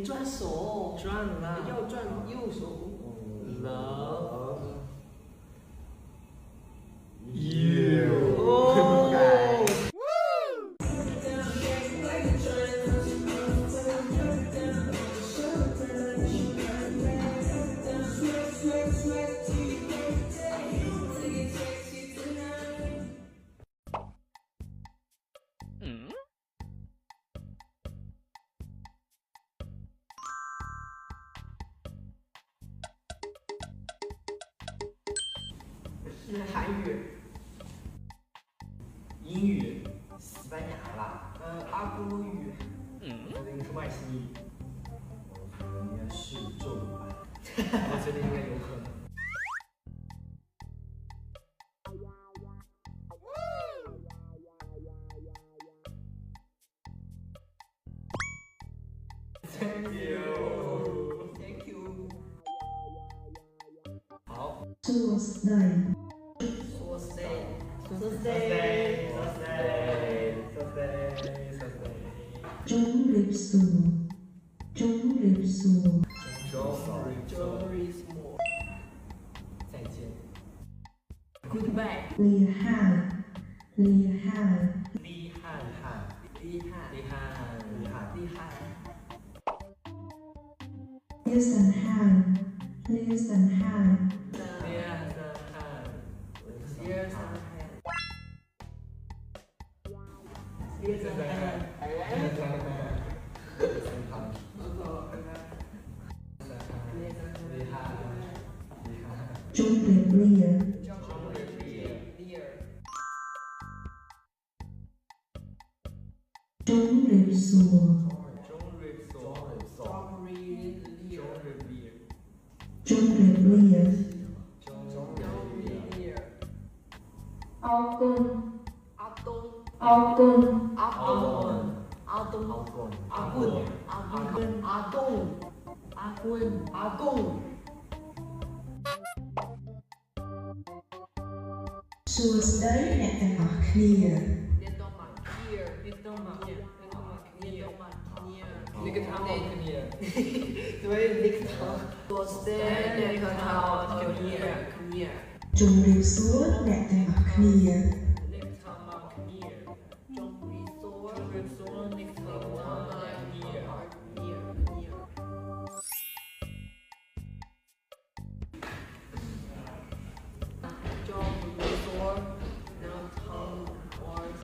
转手，转了，要转右手。了。哦。是韩语、英语、西班牙啦，阿波语，我觉得应该是外星语，应该是咒语吧，我觉得应该有可能。Thank you。好。Thursday。中日數，再见。Goodbye。厲害。中日數。阿公。សួស្តីអ្នកទាំងអស់គ្នានេះក៏ថាមកគ្នា对នេះក៏ថាសួស្តីអ្នកក៏ថាគ្នាជំរាបសួរអ្នកទាំងអស់គ្នា